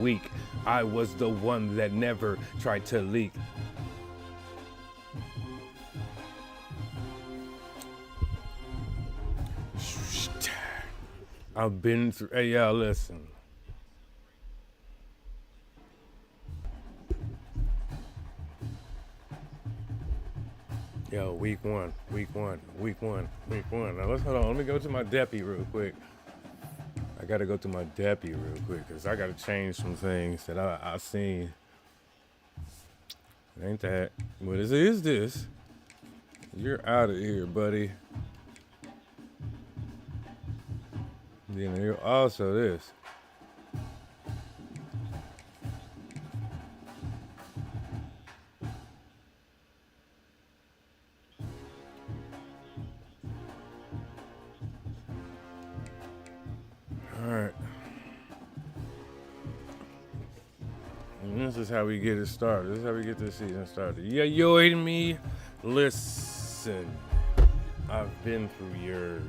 week. I was the one that never tried to leak. I've been through. Hey, y'all, listen. Yo, week one. Now let's hold on. Let me go to my deppy real quick. I gotta go to my deppy real quick because I gotta change some things that I seen. It ain't that. What is this? You're out of here, buddy. Then you're also this. All right. And this is how we get it started. This is how we get this season started. Yeah, you and me. Listen, I've been through yours.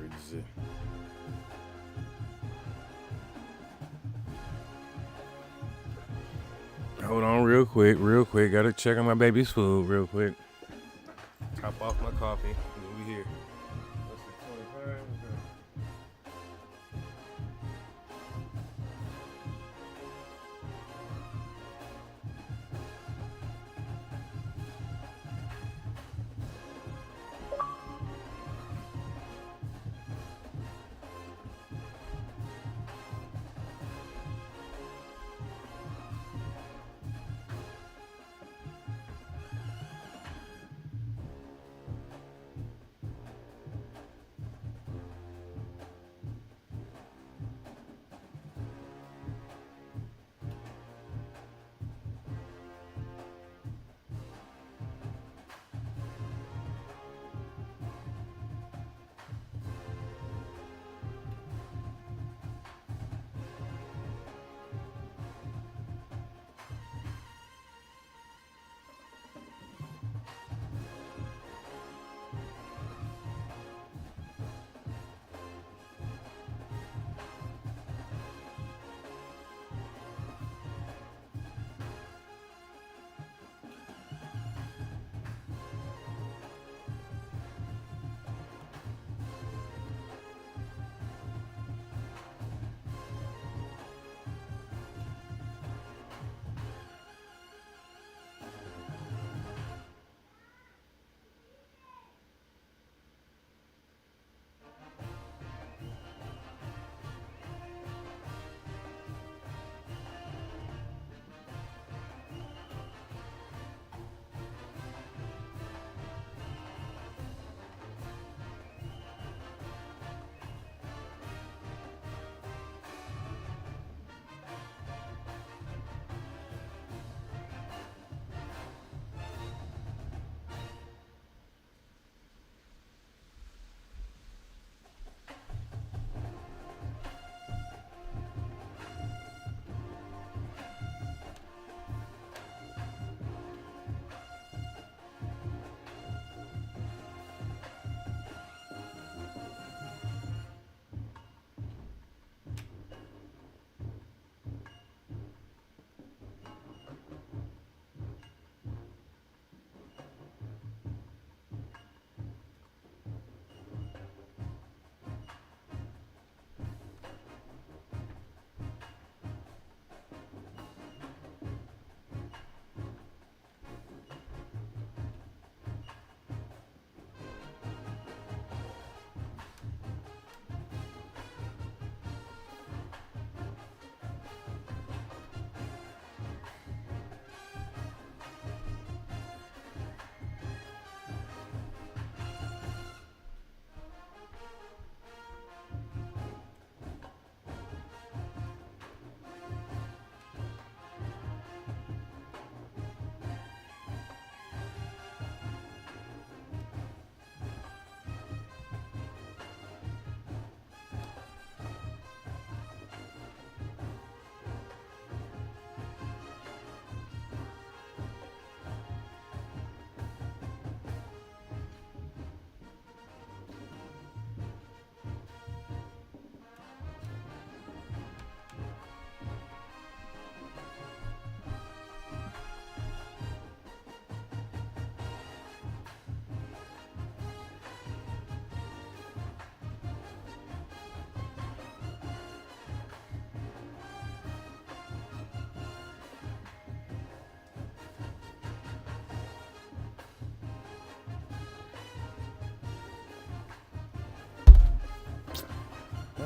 Hold on real quick. Gotta check on my baby's food real quick. Top off my coffee. We'll be here. What's the 25?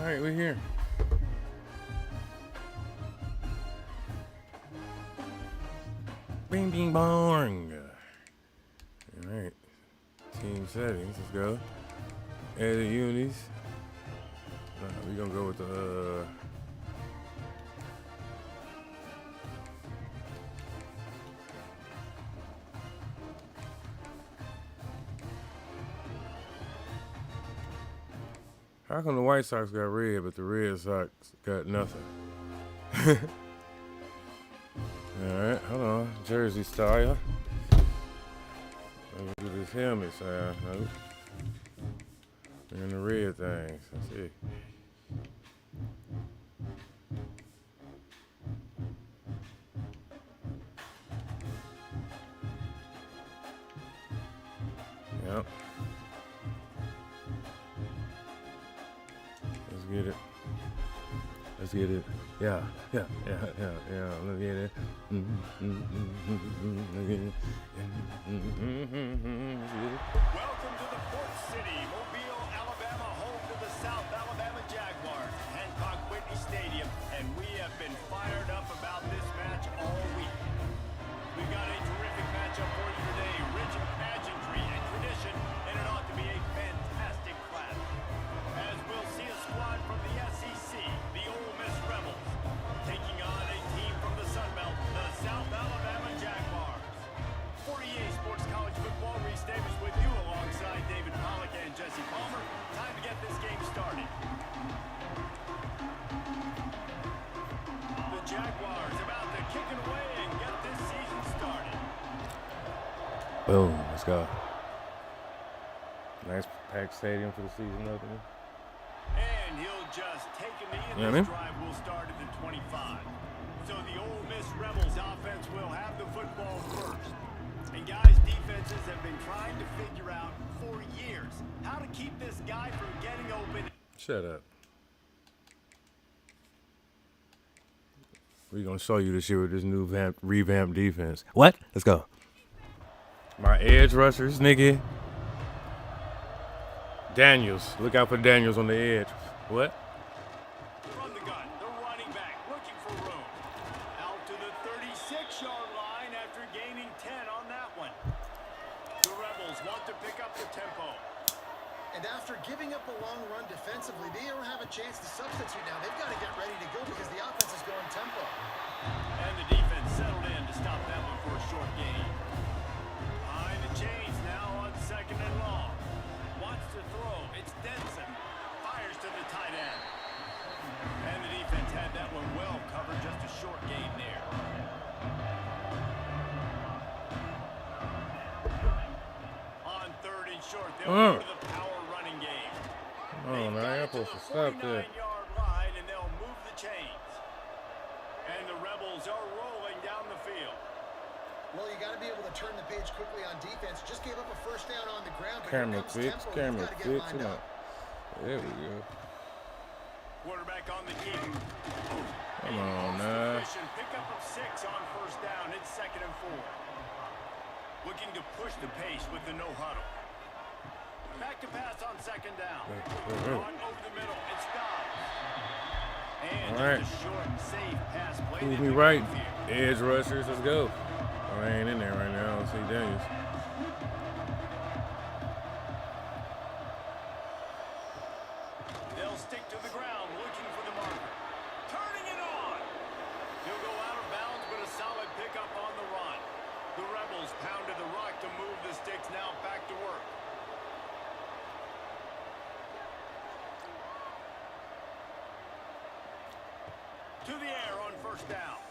right, we're here. Bing, bing, bong. All right. Team settings. Let's go. Edit unis. We're going to go with the... How come the White Sox got red, but the Red Sox got nothing? Alright, hold on. Jersey style. Let me do this helmet side. Nope. And the red things. Let's see. Yep. Let's get it. Let's get it. Yeah. Let's get it. Let's get it. Welcome to the Port City, Mobile, Alabama, home to the South Alabama Jaguars, Hancock Whitney Stadium, and we have been fired up about this match all week. We've got a terrific matchup for you today, rich in pageantry and tradition, and it ought to be a fantastic clash. As we'll see a squad from the SEC, the Ole Miss Rebels, taking on a team from the Sun Belt, the South Alabama Jaguars. 48 Sports College Football, Reese Davis with you alongside David Pollock and Jesse Palmer. Time to get this game started. The Jaguars about to kick it away and get this season started. Boom. Let's go. Nice packed stadium for the season opening. And he'll just take a knee, and this drive will start at the 25. So the Ole Miss Rebels offense will have the football first. And guys, defenses have been trying to figure out for years how to keep this guy from getting open. Shut up. We're going to show you this year with this new revamped defense. What? Let's go. My edge rushers, nigga. Daniels. Look out for Daniels on the edge. What? From the gun, the running back looking for room. Out to the 36-yard line after gaining 10 on that one. The Rebels want to pick up the tempo. And after giving up a long run defensively, they don't have a chance to substitute now. They've got to get ready to go because the offense is going tempo. And the defense settled in to stop that one for a short gain. Behind the chains now on 2nd and long. Wants to throw. It's Denson. Fires to the tight end. And the defense had that one well covered. Just a short gain there. On 3rd and short, they'll go to the power running game. Oh, now you're supposed to stop that. 49-yard line, and they'll move the chains. And the Rebels are rolling down the field. Well, you got to be able to turn the page quickly on defense. Just gave up a first down on the ground. But Camera here comes fix, tempo. camera You've got to fix. get lined up. There we go. Quarterback on the key. Come on, now. Pickup of 6 on 1st down. It's 2nd and 4. Looking to push the pace with the no huddle. Back to pass on 2nd down. On over the middle. It's Dobbs. And all right. a short, safe pass play. Prove me right. Edge rushers, let's go. Oh, I ain't in there right now. I don't see Daniels. They'll stick to the ground looking for the marker. Turning it on. He'll go out of bounds, but a solid pickup on the run. The Rebels pounded the rock to move the sticks. Now back to work. To the air on 1st down.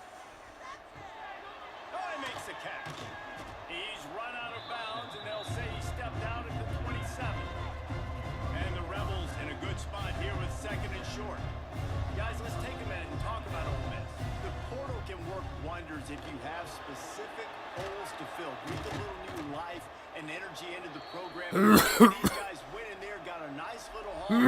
Oh, he makes the catch. He's run out of bounds, and they'll say he stepped out at the 27. And the Rebels in a good spot here with 2nd and short. Guys, let's take a minute and talk about Ole Miss. The portal can work wonders if you have specific holes to fill. Breathe a little new life and energy into the program. These guys went in there, got a nice little haul.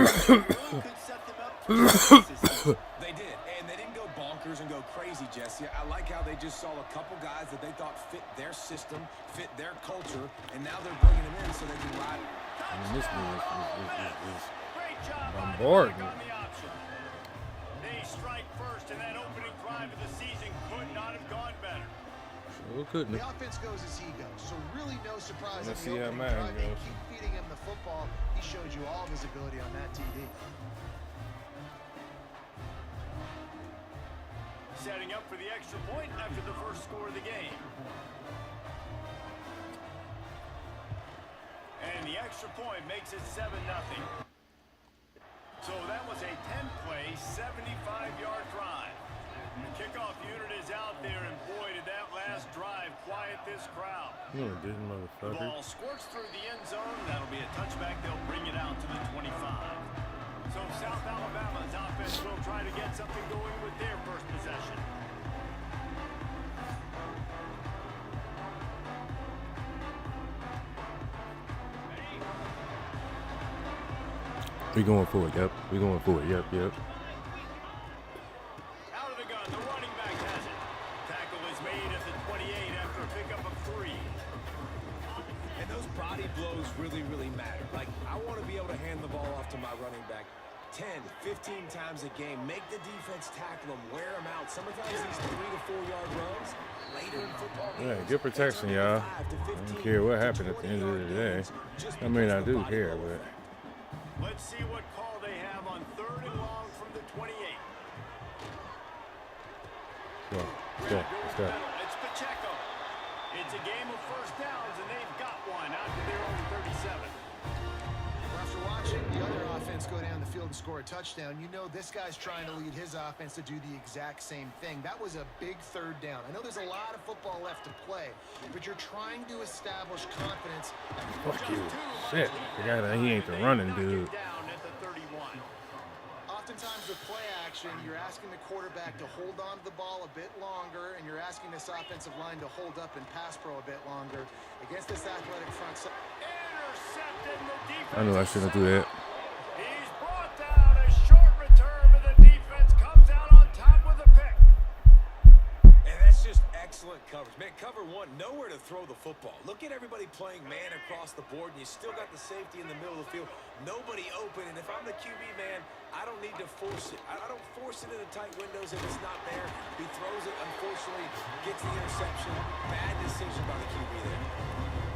Could set them up for success. They did, and they didn't go bonkers and go crazy, Jesse. I like how they just saw a couple guys that they thought fit their system, fit their culture, and now they're bringing them in so they can ride. I mean, this is Great Great job I'm riding bored. back on the option. They strike first, and that opening drive of the season could not have gone better. Who couldn't? The offense goes as he goes, so really no surprise in Let's the see how opening mine drive. They goes. keep feeding him the football. He showed you all of his ability on that TD. Setting up for the extra point after the first score of the game. And the extra point makes it 7-0. So that was a 10-play, 75-yard drive. The kickoff unit is out there, and boy, did that last drive quiet this crowd. No, it didn't, The motherfucker. ball squirts through the end zone. That'll be a touchback. They'll bring it out to the 25. So South Alabama's offense will try to get something going with their first possession. We going for it, yep. We going for it, yep. Out of the gun, the running back has it. Tackle is made at the 28 after a pickup of 3. And those body blows really, really matter. Like, I want to be able to hand the ball off to my running back 10, 15 times a game. Make the defense tackle them, wear them out. Sometimes these 3 to 4 yard runs later in football games. Yeah, good protection, y'all. I don't care what happened at the end of the day. I mean, I do care, but... Let's see what call they have on 3rd and long from the 28. Let's go. It's Pacheco. It's a game of first downs, and they've got one out to their own 37. After watching the other offense go down the field and score a touchdown, you know this guy's trying to lead his offense to do the exact same thing. That was a big 3rd down. I know there's a lot of football left to play, but you're trying to establish confidence. Fuck you. Shit. The guy that he ain't the running dude. Down at the 31. Oftentimes with play action, you're asking the quarterback to hold on to the ball a bit longer, and you're asking this offensive line to hold up and pass pro a bit longer. Against this athletic front seven. Intercepted, the defense. I knew I shouldn't do that. He's brought down a short return, but the defense comes out on top with a pick. And that's just excellent coverage. Man, cover one, nowhere to throw the football. Look at everybody playing man across the board, and you still got the safety in the middle of the field. Nobody open, and if I'm the QB, man, I don't need to force it. I don't force it into tight windows if it's not there. He throws it, unfortunately, gets the interception. Bad decision by the QB there.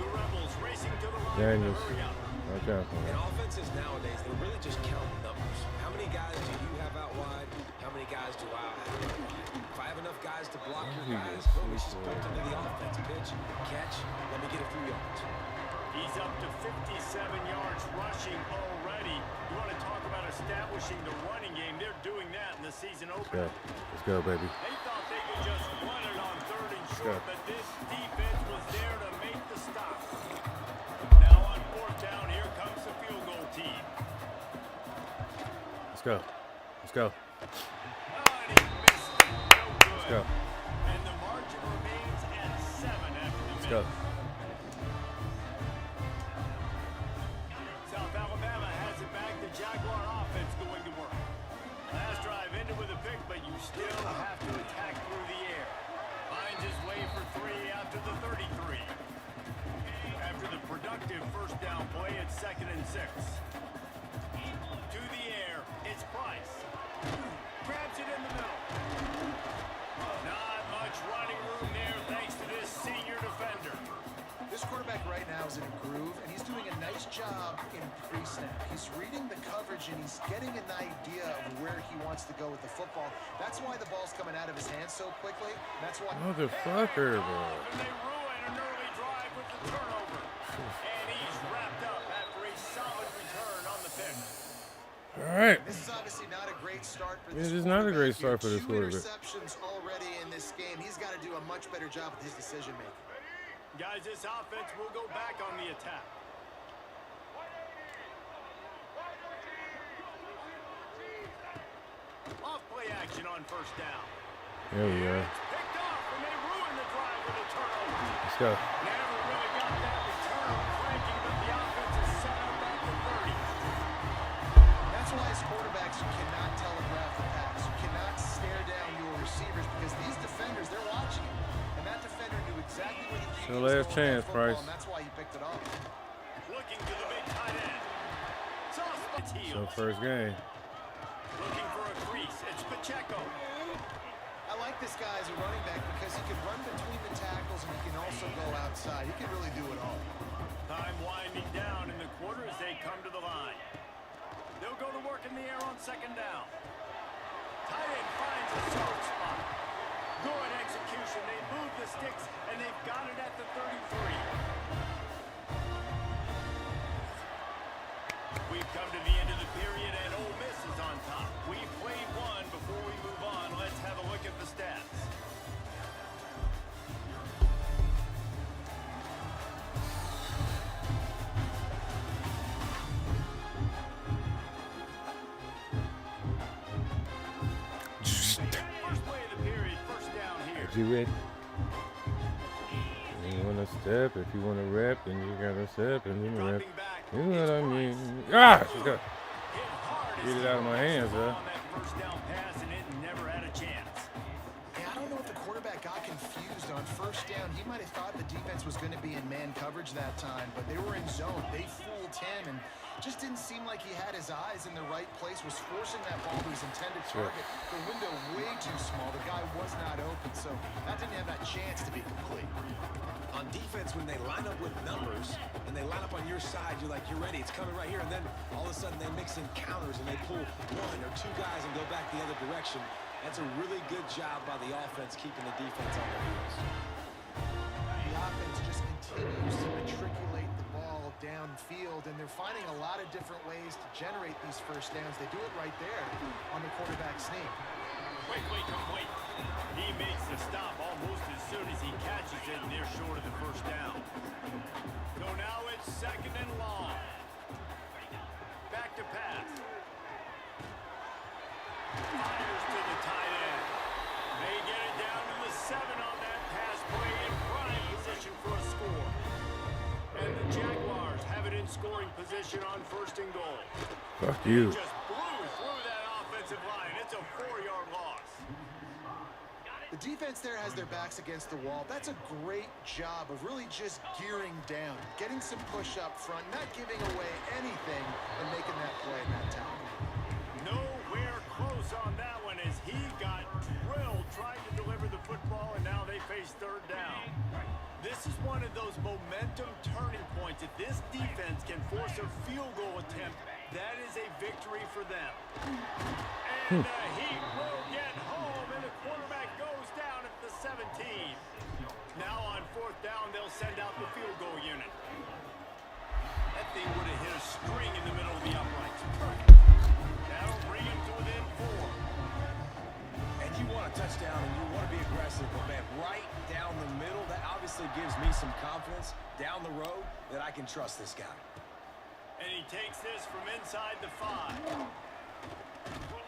The Rebels racing to the line. Daniels. Hurry up. Watch out for And him. offenses nowadays, they're really just counting numbers. How many guys do you have out wide? How many guys do I have out wide? If I have enough guys to block your guys, boom, it's just built into the offense. Pitch, catch, let me get a few yards. He's up to 57 yards rushing already. You want to talk about establishing the running game? They're doing that in the season opener. Let's go, baby. They thought they could just run it on 3rd and short, but this defense was there to make the stop. Now on 4th down, here comes the field goal team. Let's go. Oh, and he missed it. No good. Let's go. And the margin remains at 7 after the Let's miss. go. South Alabama has it back. The Jaguar offense going to work. Last drive ended with a pick, but you still have to attack through the air. Finds his way for 3 after the 33. After the productive first down play, it's 2nd and 6. To the air, it's Price. Grabs it in the middle. Not much running room there thanks to this senior defender. This quarterback right now is in a groove, and he's doing a nice job in pre-snap. He's reading the coverage, and he's getting an idea of where he wants to go with the football. That's why the ball's coming out of his hands so quickly. That's why... Motherfucker, bro. And they ruin an early drive with the turnover. And he's wrapped up after a solid return on the pick. All right. This is obviously not a great start for It this is not a great quarterback start for here. this quarterback. 2 interceptions already in this game. He's got to do a much better job with his decision-making. Guys, this offense will go back on the attack. Off play action on 1st down. There we go. Picked off, and they ruin the drive with a turnover. Let's go. Never really got that return cranking, but the offense is set up at the 30. That's why as quarterbacks, you cannot telegraph the pass. You cannot stare down your receivers because these defenders, they're watching you. And that defender knew exactly where the It's QB your was last going with that chance, football, Price. and that's why he picked it off. Looking to the big tight end. So first game. Looking for a crease. It's Pacheco. I like this guy as a running back because he can run between the tackles and he can also go outside. He can really do it all. Time winding down in the quarter as they come to the line. They'll go to work in the air on second down. Tight end finds a soft spot. Good execution. They move the sticks, and they've got it at the 33. We've come to the end of the period, and Ole Miss is on top. We've played one. Before we move on, let's have a look at the stats. First play of the period, first down here. You ready? You wanna step? If you wanna rap, then you gotta step and then rap. Dropping back. You know what I It's mean? Price. Ah! She's Hit got hard as get it he out of my hands, huh? on that first down pass, and it never had a chance. Yeah, I don't know if the quarterback got confused on first down. He might have thought the defense was going to be in man coverage that time, but they were in zone. They fooled him and just didn't seem like he had his eyes in the right place, was forcing that ball to his intended target. The window way too small. The guy was not open, so that didn't have that chance to be complete. On defense, when they line up with numbers and they line up on your side, you're like, you're ready, it's coming right here. And then all of a sudden they mix in counters and they pull one or two guys and go back the other direction. That's a really good job by the offense keeping the defense on their heels. The offense just continues to matriculate the ball downfield, and they're finding a lot of different ways to generate these first downs. They do it right there on the quarterback sneak. Quickly complete. He makes the stop almost as soon as he catches it, and they're short of the first down. So now it's second and long. Back to pass. Fires to the tight end. They get it down to the 7 on that pass play in prime position for a score. And the Jaguars have it in scoring position on first and goal. Fuck you. Just blew through that offensive line. It's a 4-yard loss. The defense there has their backs against the wall. That's a great job of really just gearing down, getting some push up front, not giving away anything, and making that play in that time. Nowhere close on that one as he got drilled trying to deliver the football, and now they face third down. This is one of those momentum turning points. If this defense can force a field goal attempt, that is a victory for them. And the Heat will get home, and the quarterback goes down at the 17. Now on fourth down, they'll send out the field goal unit. That thing would have hit a string in the middle of the uprights. Perfect. That'll bring him to within 4. And you want a touchdown and you want to be aggressive, but man, right down the middle, that obviously gives me some confidence down the road that I can trust this guy. And he takes this from inside the 5.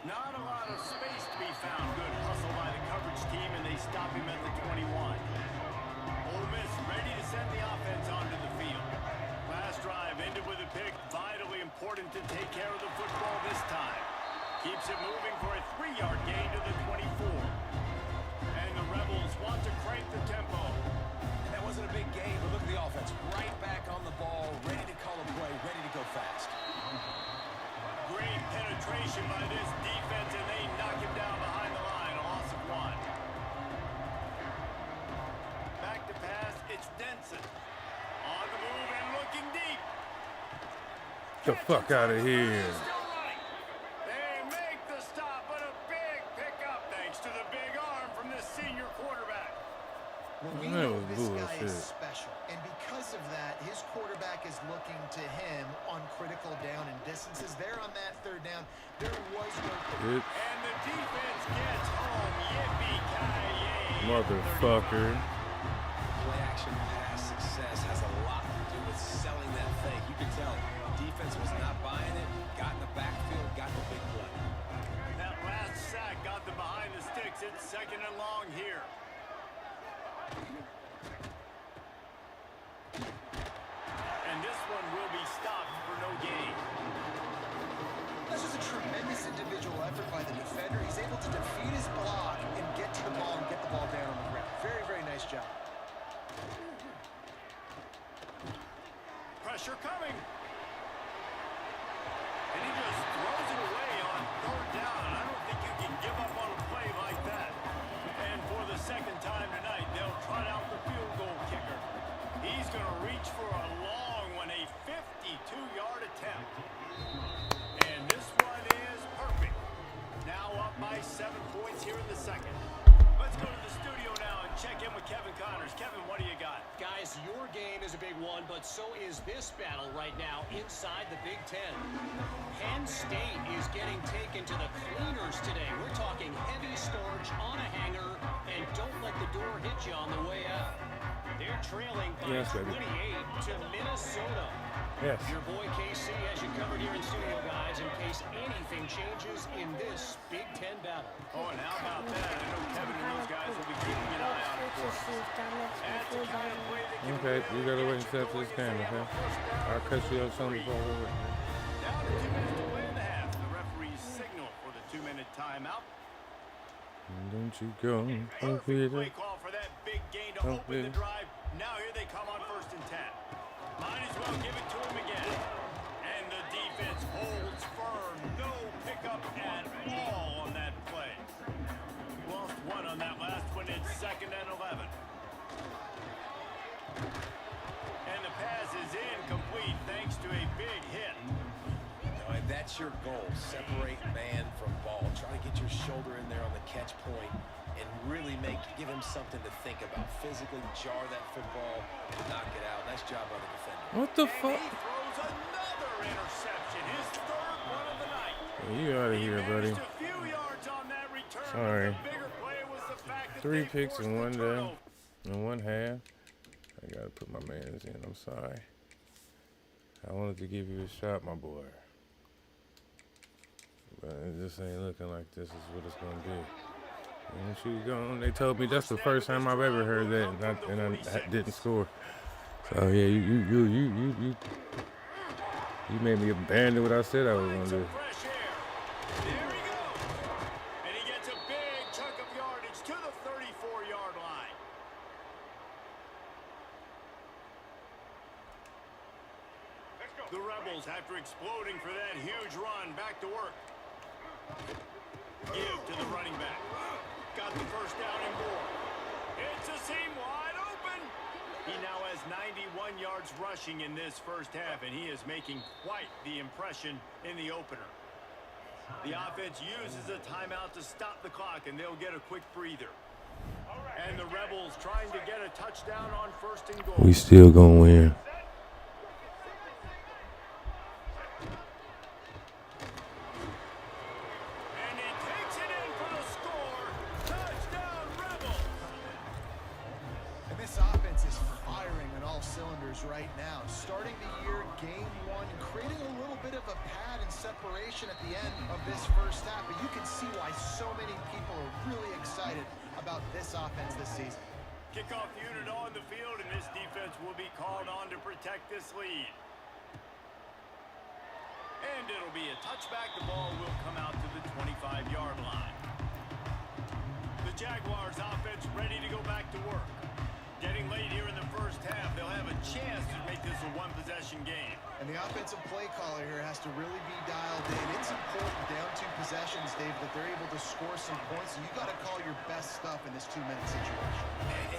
Not a lot of space to be found. Good hustle by the coverage team, and they stop him at the 21. Ole Miss ready to send the offense onto the field. Last drive ended with a pick. Vitally important to take care of the football this time. Keeps it moving for a 3-yard gain to the 24. And the Rebels want to crank the tempo. And that wasn't a big game, but look at the offense. Right back on the ball, ready to call a play, ready to go fast. Great penetration by this defense, and they knock him down behind the line. A loss of 1. Back to pass. It's Denson. On the move and looking deep. Get the fuck out of here. Still running. They make the stop, but a big pickup thanks to the big arm from this senior quarterback. Well, we That know was this guy is bullshit. special, and because of that, his quarterback is looking to him on critical down and distances. There on that third down, there was no... It, And the defense gets home. Yippee-ki-yay. motherfucker. Play action pass success has a lot to do with selling that fake. You can tell defense was not buying it, got in the backfield, got the big play. That last sack got them behind the sticks. It's second and long here. And this one will be stopped for no gain. This is a tremendous individual effort by the defender. He's able to defeat his block and get to the ball and get the ball down on the ground. Very, very nice job. Pressure coming. Kevin, what do you got? Guys, your game is a big one, but so is this battle right now inside the Big Ten. Penn State is getting taken to the cleaners today. We're talking heavy starch on a hanger, and don't let the door hit you on the way out. They're trailing by 28 to Minnesota. Yes. Your boy KC has you covered here in studio, guys, in case anything changes in this Big Ten battle. Oh, and how about that? I know Kevin and those guys will be keeping an eye on it for us. That's the kind of play that can Okay, you gotta wait really until after go this your game, way okay? on first down I'll cut you up some before we win. Down to 2 minutes to play in the half. The referee's signal for the 2-minute timeout. Don't you go Perfect over play it. call for that big gain to Don't open the be- drive. Now here they come on 1st and 10. Might as well give it to him again. And the defense holds firm. No pickup at all on that play. Lost one on that last one. It's 2nd and 11. And the pass is incomplete thanks to a big hit. Now, if that's your goal, separate man from ball. Try to get your shoulder in there on the catch point and really give him something to think about. Physically jar that football, knock it out. Nice job by the defender. What the And fuck? he throws another interception. His 3rd one of the night. You out of here, buddy. Managed a few yards on that return, but Sorry. the bigger play was the fact that 3 they picks forced in the one day, turnover. in one half. I gotta put my mans in. I'm sorry. I wanted to give you a shot, my boy. But it just ain't looking like this is what it's gonna be. Once you go, they told me that's the first time I've ever heard that, and I didn't score. So yeah, you made me abandon what I said I was gonna do. Fresh air. There he goes. And he gets a big chunk of yardage to the 34-yard line. The Rebels, after exploding for that huge run, back to work. Give to the running back. Got the first down and more. It's a seam wide open. He now has 91 yards rushing in this first half, and he is making quite the impression in the opener. The offense uses a timeout to stop the clock, and they'll get a quick breather. And the Rebels trying to get a touchdown on 1st and goal. We still gonna win. And he takes it in for the score. Touchdown, Rebels. And this offense is firing on all cylinders right now. Starting the year, game 1, creating a little bit of a pad and separation at the end of this first half. But you can see why so many people are really excited about this offense this season. Kickoff unit on the field, and this defense will be called on to protect this lead. And it'll be a touchback. The ball will come out to the 25-yard line. The Jaguars offense ready to go back to work. Getting late here in the first half, they'll have a chance to make this a one-possession game. And the offensive play caller here has to really be dialed in. It's important down 2 possessions, Dave, that they're able to score some points. And you got to call your best stuff in this 2-minute situation.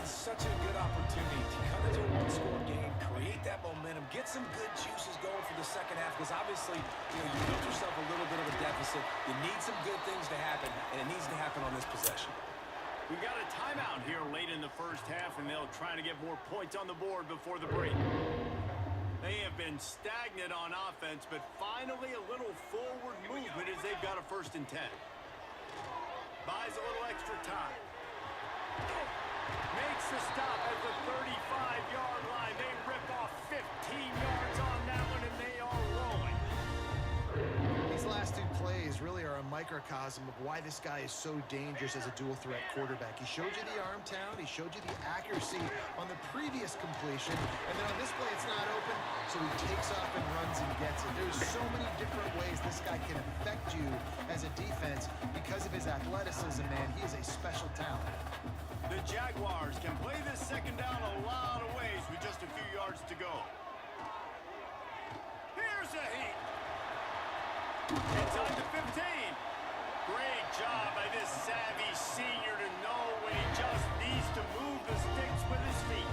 And such a good opportunity to come into a one-score game, create that momentum, get some good juices going for the second half, because obviously, you built yourself a little bit of a deficit. You need some good things to happen, and it needs to happen on this possession. We've got a timeout here late in the first half, and they'll try to get more points on the board before the break. They have been stagnant on offense, but finally a little forward movement as they've got a 1st and 10. Buys a little extra time. Makes the stop at the 35-yard line. They rip off 15 yards on that one, and they are rolling. These last 2 plays really are a microcosm of why this guy is so dangerous as a dual-threat quarterback. He showed you the arm talent. He showed you the accuracy on the previous completion. And then on this play, it's not open, so he takes off and runs and gets it. There's so many different ways this guy can affect you as a defense because of his athleticism, man. He is a special talent. The Jaguars can play this second down a lot of ways with just a few yards to go. Here's a heat. Inside the 15. Great job by this savvy senior to know when he just needs to move the sticks with his feet.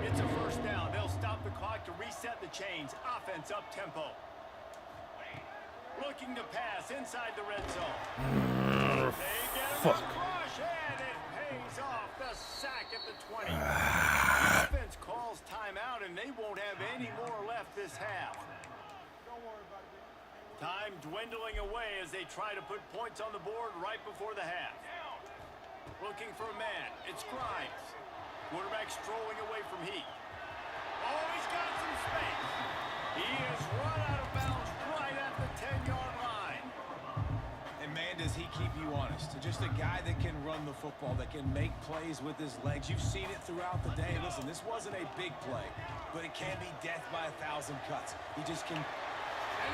It's a 1st down. They'll stop the clock to reset the chains. Offense up tempo. Looking to pass inside the red zone. They get him a crush, and it pays off. The sack at the 20. calls timeout, and they won't have any more left this half. Time dwindling away as they try to put points on the board right before the half. Looking for a man. It's Grimes. Quarterback strolling away from Heat. Oh, he's got some space. He is run out of bounds right at the 10-yard line. And man, does he keep you honest. Just a guy that can run the football, that can make plays with his legs. You've seen it throughout the day. Listen, this wasn't a big play, but it can be death by 1,000 cuts. He just can... And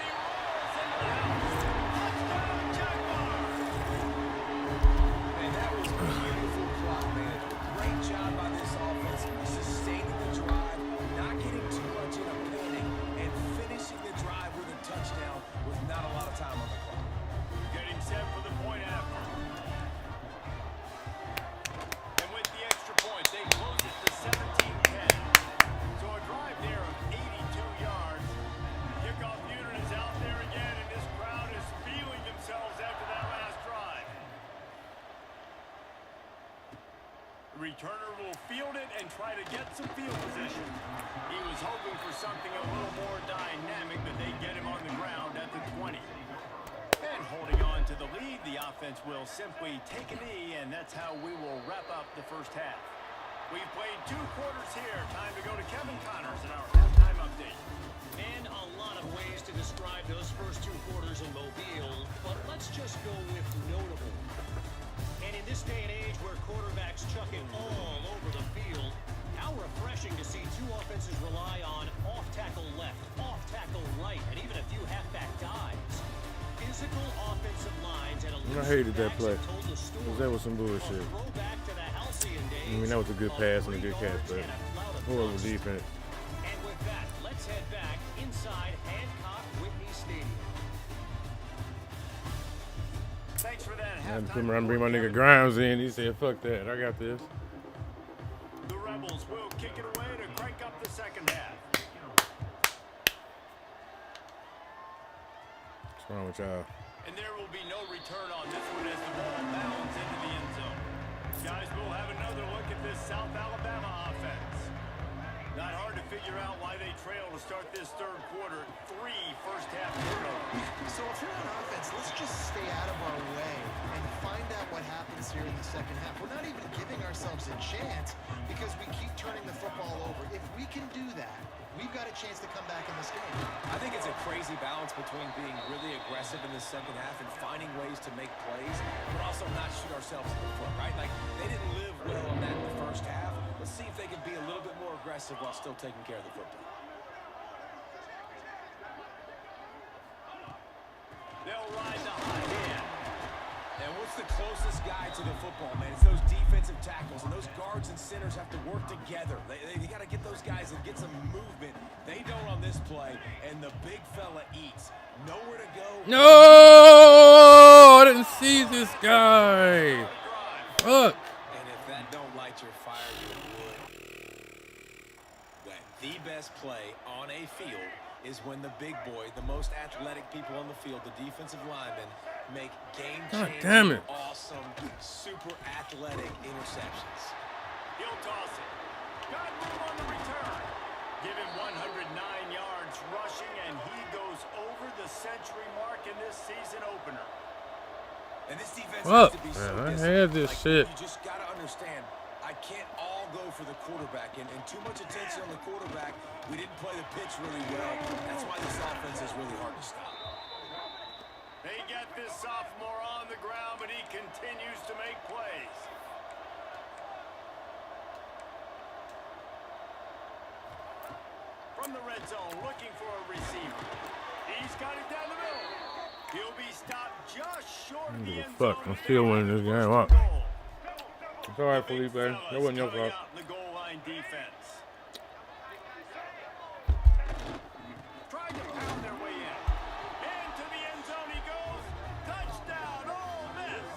he rolls into the house. Touchdown, Jaguars! Man, that was beautiful clock management. Great job by this offense, sustaining the drive, not getting too much in a panic, and finishing the drive with a touchdown with not a lot of time on the clock. Getting set for the point after. And with the extra point, they close it to 17-10. So a drive there of 82 yards. Kickoff unit is out there again, and this crowd is feeling themselves after that last drive. The returner will field it and try to get some field position. He was hoping for something a little more dynamic, but they get him on the ground at the 20. And holding on to the lead, the offense will simply take a knee, and that's how we will wrap up the first half. We've played 2 quarters here. Time to go to Kevin Connors in our halftime update. And a lot of ways to describe those first 2 quarters in Mobile, but let's just go with notable. And in this day and age where quarterbacks chuck it all over the field, how refreshing to see 2 offenses rely on off-tackle left, off-tackle right, and even a few halfback dives. Physical offensive lines and I hated that play. Because that was some bullshit. I mean, that was a good pass and a good catch, but horrible defense. And with that, let's head back inside Hancock Whitney Stadium. Thanks for that. I had to come around and bring my nigga Grimes in. He said, fuck that. I got this. The Rebels will kick it away to crank up the second half. What's wrong with y'all? And there will be no return on this one as the ball bounds into the end zone. Guys, we'll have another look at this South Alabama offense. Not hard to figure out why they trail to start this third quarter. 3 first-half turnovers. So if you're on offense, let's just stay out of our way and find out what happens here in the second half. We're not even giving ourselves a chance because we keep turning the football over. If we can do that, we've got a chance to come back in this game. I think it's a crazy balance between being really aggressive in the second half and finding ways to make plays, but also not shoot ourselves in the foot, right? Like, they didn't live well on that in the first half. Let's see if they can be a little bit more aggressive while still taking care of the football. They'll ride the high hand. And what's the closest guy to the football, man? It's those defensive tackles, and those guards and centers have to work together. They got to get those guys and get some movement. They don't on this play, and the big fella eats. Nowhere to go. No! I didn't see this guy. Fuck. And if that don't light your fire, you would. When the best play on a field is when the big boy, the most athletic people on the field, the defensive linemen, make game-changing, awesome, super athletic interceptions. He'll toss it. Got room on the return. Give him 109 yards rushing, and he goes over the century mark in this season opener. And this defense Fuck, has to be so man, I disciplined. had this shit. You just got to understand, I can't all go for the quarterback, and too much attention on the quarterback. We didn't play the pitch really well. That's why this offense is really hard to stop. They get this sophomore on the ground, but he continues to make plays. From the red zone, looking for a receiver. He's got it down the middle. He'll be stopped just short of the end zone. Fuck, I'm still winning this game. What? It's all right, Felipe. That wasn't your fault. The goal line defense. Trying to pound their way in. Into the end zone he goes. Touchdown, Ole Miss.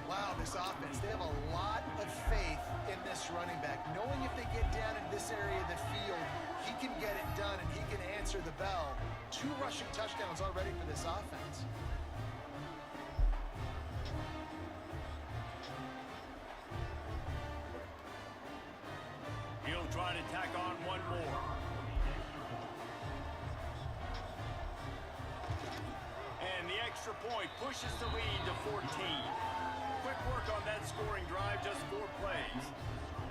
Wow, this offense, they have a lot of faith in this running back. Knowing if they get down in this area of the field, he can get it done and he can answer the bell. 2 rushing touchdowns already for this offense. He'll He'll try to tack on one more. And the extra point pushes the lead to 14. Quick work on that scoring drive, just 4 plays.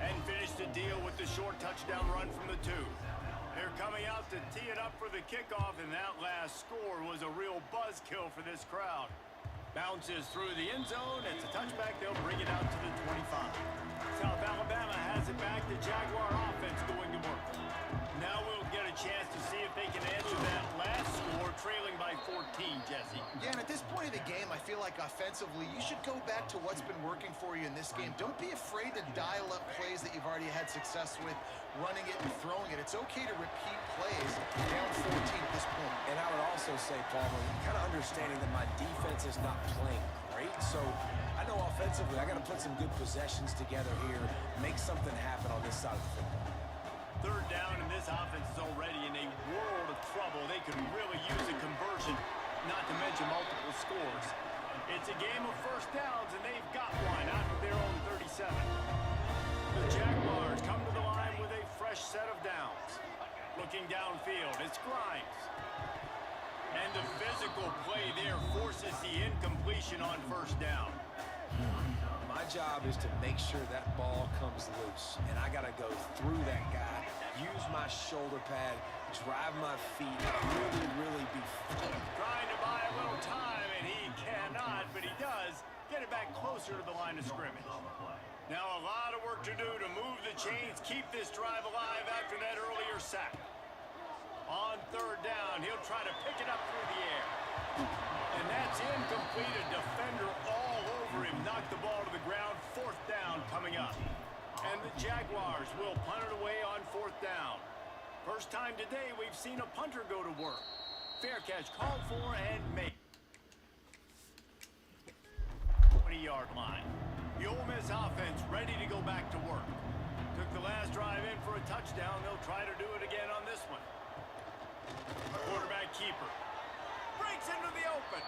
And finished the deal with the short touchdown run from the 2. They're coming out to tee it up for the kickoff, and that last score was a real buzzkill for this crowd. Bounces through the end zone. It's a touchback. They'll bring it out to the 25. South Alabama has it back. The Jaguar offense going to work. Now we'll get a chance to see if they can answer that last score, trailing by 14, Jesse. Yeah, and at this point of the game, I feel like offensively, you should go back to what's been working for you in this game. Don't be afraid to dial up plays that you've already had success with, running it and throwing it. It's okay to repeat plays down 14 at this point. And I would also say, Palmer, kind of understanding that my defense is not playing great, so I know offensively I got to put some good possessions together here, make something happen on this side of the football. Third down, and this offense is already in a world of trouble. They could really use a conversion, not to mention multiple scores. It's a game of first downs, and they've got one out of their own 37. The Jaguars come to the line with a fresh set of downs. Looking downfield, it's Grimes. And the physical play there forces the incompletion on first down. My job is to make sure that ball comes loose, and I got to go through that guy, use my shoulder pad, drive my feet, really be Trying to buy a little time, and he cannot, but he does get it back closer to the line of scrimmage. Now a lot of work to do to move the chains, keep this drive alive after that earlier sack. On third down, he'll try to pick it up through the air. And that's incomplete. A defender all over him. Knocked the ball to the ground. Fourth down coming up. And the Jaguars will punt it away on fourth down. First time today we've seen a punter go to work. Fair catch called for and made. 20-yard line. The Ole Miss offense ready to go back to work. Took the last drive in for a touchdown. They'll try to do it again on this one. Quarterback keeper. Breaks into the open.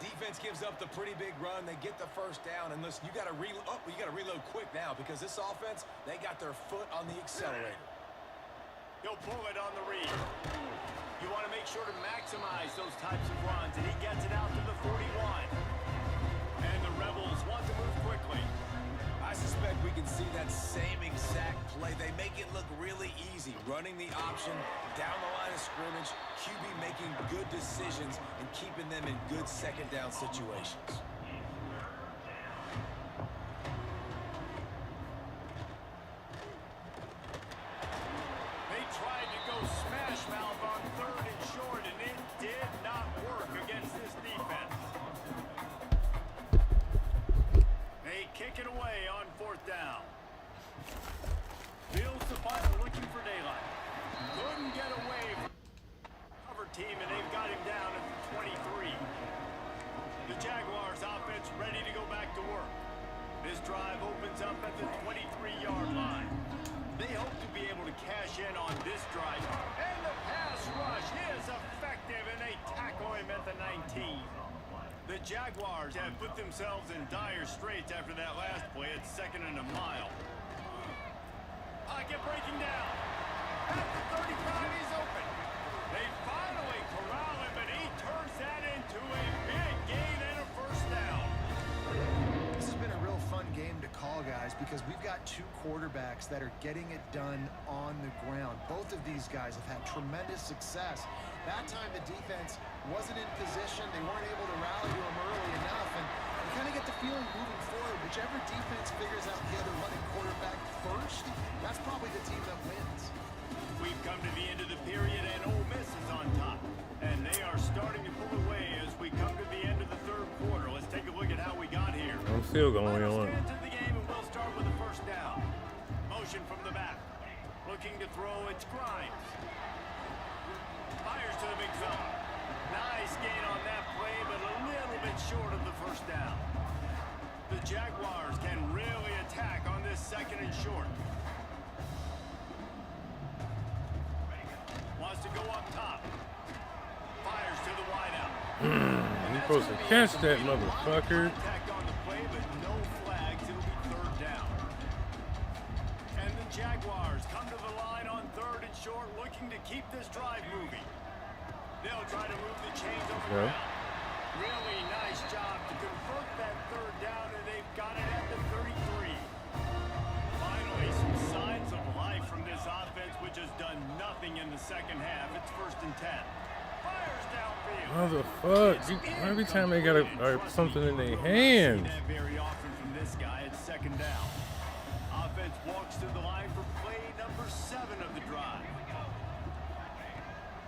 Defense gives up the pretty big run. They get the first down, and listen, you got to reload quick now because this offense, they got their foot on the accelerator. He'll pull it on the read. You want to make sure to maximize those types of runs, and he gets it out to the 41. And the Rebels want to move quickly. I suspect we can see that same exact play. They make it look really easy, running the option down the line of scrimmage, QB making good decisions and keeping them in good second down situations. They tried to go smash mouth on third and short, and it did not work against this defense. They kick it away on fourth down. Fields the punt, looking for daylight. Couldn't get away from the cover team, and they've got him down at the 23. The Jaguars offense ready to go back to work. This drive opens up at the 23-yard line. They hope to be able to cash in on this drive. And the pass rush is effective, and they tackle him at the 19. The Jaguars have put themselves in dire straits after that last play. It's second and a mile. Pocket breaking down. At the 35, he's open. They finally corral him, but he turns that into a big gain and a first down. This has been a real fun game to call, guys, because we've got two quarterbacks that are getting it done on the ground. Both of these guys have had tremendous success. That time the defense wasn't in position. They weren't able to rally to him early enough. And you kind of get the feeling moving forward, whichever defense figures out the other running quarterback first, that's probably the team that wins. We've come to the end of the period, and Ole Miss is on top. And they are starting to pull away as we come to the end of the third quarter. Let's take a look at how we got here. I'm still going on. Into the game, and we'll start with a first down. Motion from the back. Looking to throw, it's Grimes. Fires to the big fella. Nice gain on that play, but a little bit short of the first down. The Jaguars can really attack on this second and short. Wants to go up top. Fires to the wideout. You're supposed to catch that motherfucker. Contact on the play, but no flags. It'll be third down. And the Jaguars come to the line on 3rd and short, looking to keep this drive moving. They'll try to move the chains on the ground. Really nice job to convert that 3rd down, and they've got it at the 33. Finally, some signs of life from this offense, which has done nothing in the second half. It's 1st and 10. Fires downfield. What the fuck? Every time they got something in their hands. That very often from this guy. It's 2nd down. Offense walks to the line for play number 7 of the drive.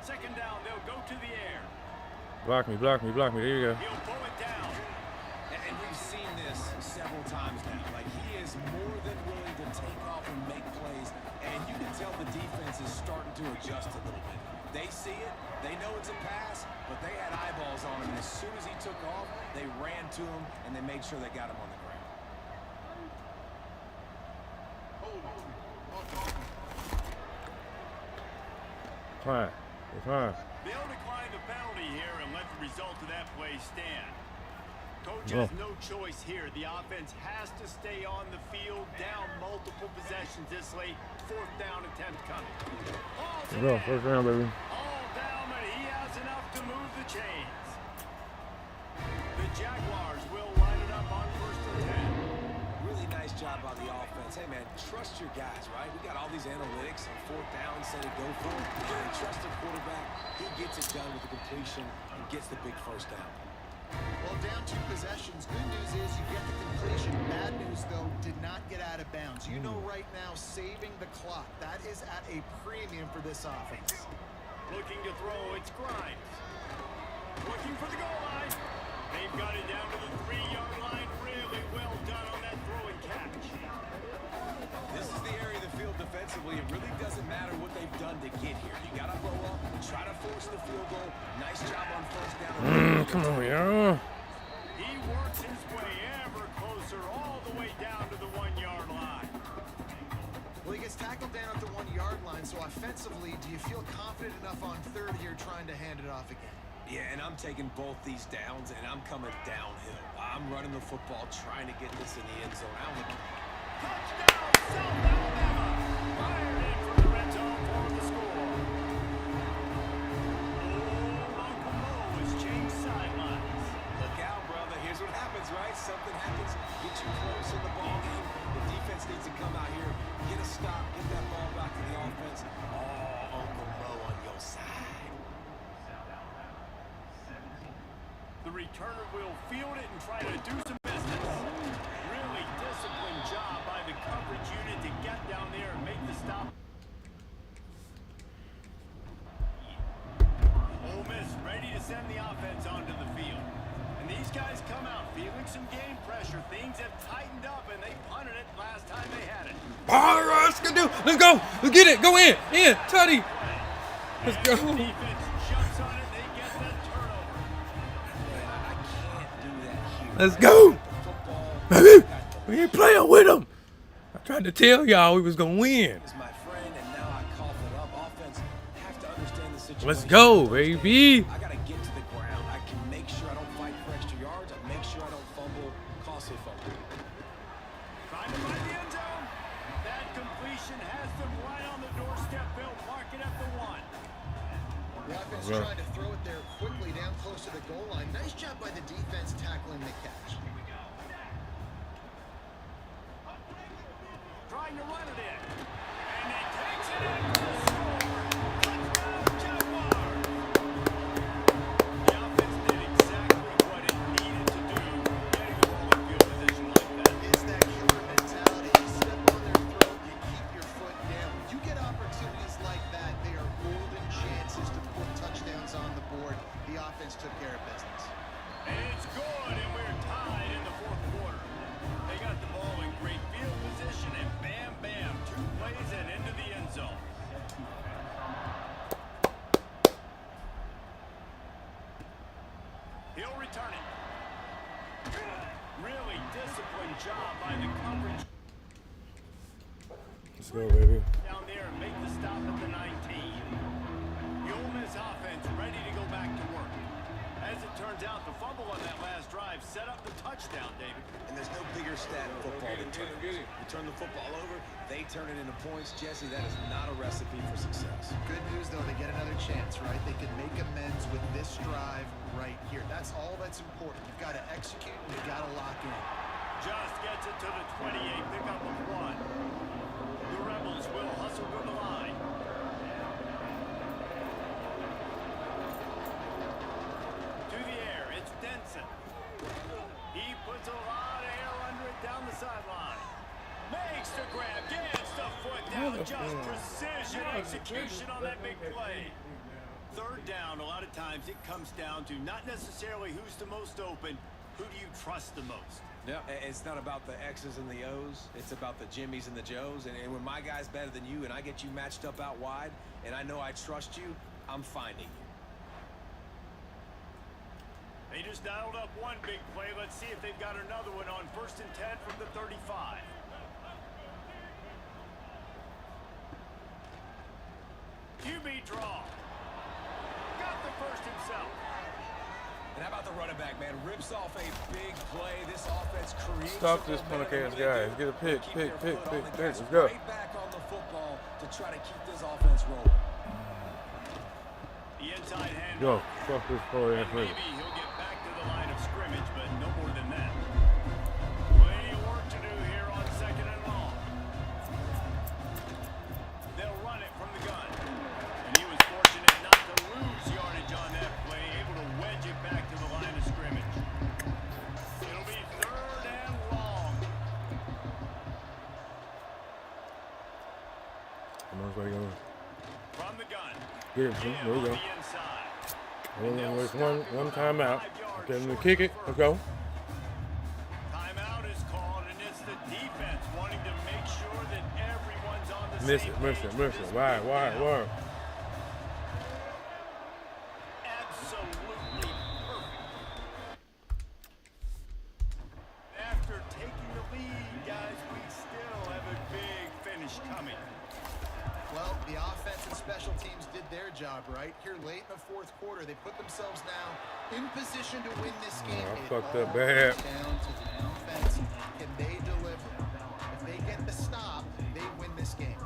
2nd down, they'll go to the air. Block me, block me, block me. There you go. He'll pull it down. And we've seen this several times now. Like, he is more than willing to take off and make plays. And you can tell the defense is starting to adjust a little bit. They see it. They know it's a pass, but they had eyeballs on him. And as soon as he took off, they ran to him, and they made sure they got him on the ground. Fine. Fine. They'll decline the penalty here and let the result of that play stand. Coach has no choice here. The offense has to stay on the field, down multiple possessions this late. 4th down attempt coming. Go, 1st round, baby. All down, but he has enough to move the chains. The Jaguars will line it up on 1st and 10. Really nice job by the offense. Hey, man, trust your guys, right? We got all these analytics on 4th down, say to go for it. And trust the quarterback. He gets it done with the completion and gets the big 1st down. Well, down 2 possessions. Good news is you get the completion. Bad news, though, did not get out of bounds. You know right now, saving the clock. That is at a premium for this offense. Looking to throw, it's Grimes. Looking for the goal line. They've got it down to the 3-yard line. Really well done on that throw and catch. This is the area of the field defensively. It really doesn't matter what they've done to get here. You got to blow up, try to force the field goal. Nice job on 1st down. Come on, y'all. He works his way ever closer, all the way down to the 1-yard line. Well, he gets tackled down at the 1-yard line, so offensively, do you feel confident enough on 3rd here trying to hand it off again? Yeah, and I'm taking both these downs, and I'm coming downhill. I'm running the football, trying to get this in the end zone. Touchdown, South Alabama! Fired in from the red zone for the score. Uncle Mo has changed sidelines. Look out, brother. Here's what happens, right? Something happens, get you close in the ball game. The defense needs to come out here, get a stop, get that ball back to the offense. Oh, Uncle Mo on your side. The returner will field it and try to do some business. Really disciplined job by the coverage unit to get down there and make the stop. Ole Miss ready to send the offense onto the field. And these guys come out feeling some game pressure. Things have tightened up, and they punted it last time they had it. All right, let's go. Let's get it. Go in. Tutty. Let's go. Defense jumps on it. They get the turnover. I can't do that here. Let's go. Baby, we ain't playing with them. I tried to tell y'all we was going to win. Is my friend, and now I cough it up. Offense have to understand the situation. Let's go, baby. I got to get to the ground. I can make sure I don't fight for extra yards. I make sure I don't fumble, costly fumble. Trying to find the end zone. That completion has them right on the doorstep. They'll mark it at the 1. The offense trying to throw it there quickly down close to the goal line. Nice job by the defense tackling the catch. Trying to run it in. And he takes it in for the score. Touchdown, Jaguars. The offense did exactly what it needed to do, getting the ball in field position like that. It's that killer mentality. You step on their throat, you keep your foot down. When you get opportunities like that, they are golden chances to put touchdowns on the board. The offense took care of business. And it's good, and we're tied in the 4th quarter. They got the ball in great field position, and bam, bam, 2 plays and into the end zone. He'll return it. Really disciplined job by the coverage Let's go, baby. down there and make the stop at the 19. The Ole Miss offense ready to go back to work. As As it turns out, the fumble on that last drive set up the touchdown, David. And there's no bigger stat in football than turnovers. You turn the football over, they turn it into points. Jesse, that is not a recipe for success. Good news, though, they get another chance, right? They can make amends with this drive right here. That's all that's important. You've got to execute, and you've got to lock in. Just gets it to the 28, pick up of 1. The Rebels will hustle to the line. To the air, it's Denson. He puts a lot of air under it down the sideline. Makes the grab, gets the foot down, just precision execution on that big play. Third down, a lot of times it comes down to not necessarily who's the most open, who do you trust the most? Yeah, it's not about the X's and the O's. It's about the Jimmies and the Joes. And when my guy's better than you and I get you matched up out wide and I know I trust you, I'm finding you. They just dialed up one big play. Let's see if they've got another one on 1st and 10 from the 35. QB draw. Got the first himself. And how about the running back, man? Rips off a big play. This offense creates... Stop this punk ass guy. Get a pick. Let's go. Right back on the football to try to keep this offense rolling. The inside hand. Go. Fuck this poor ass Maybe nigga. he'll get back to the line of scrimmage, but no more than that. Plenty of work to do here on 2nd and long. They'll run it from the gun. And he was fortunate not to lose yardage on that play, able to wedge it back to the line of scrimmage. It'll be 3rd and long. Come on, where you going? From the gun. Get him, there we On go. the inside. There's one time out. Get him to kick it. Let's go. Timeout is called, and it's the defense wanting to make sure that everyone's on the Miss same it. page for this Why? breakdown. Absolutely perfect. After taking the lead, guys, we still have a big finish coming. Well, the offense and special teams did their job, right? Here late in the 4th quarter, they put themselves now in position to win this game. I It fucked all up bad. comes down to the defense. Can they deliver? If they get the stop, they win this game.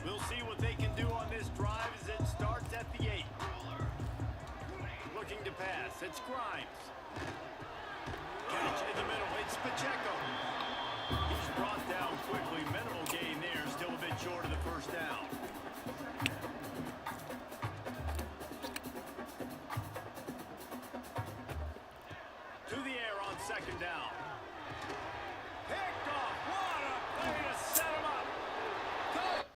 We'll see what they can do on this drive as it starts at the 8. Looking to pass, it's Grimes. Catch in the middle, it's Pacheco. He's brought down quickly, minimal gain there, still a bit short of the 1st down.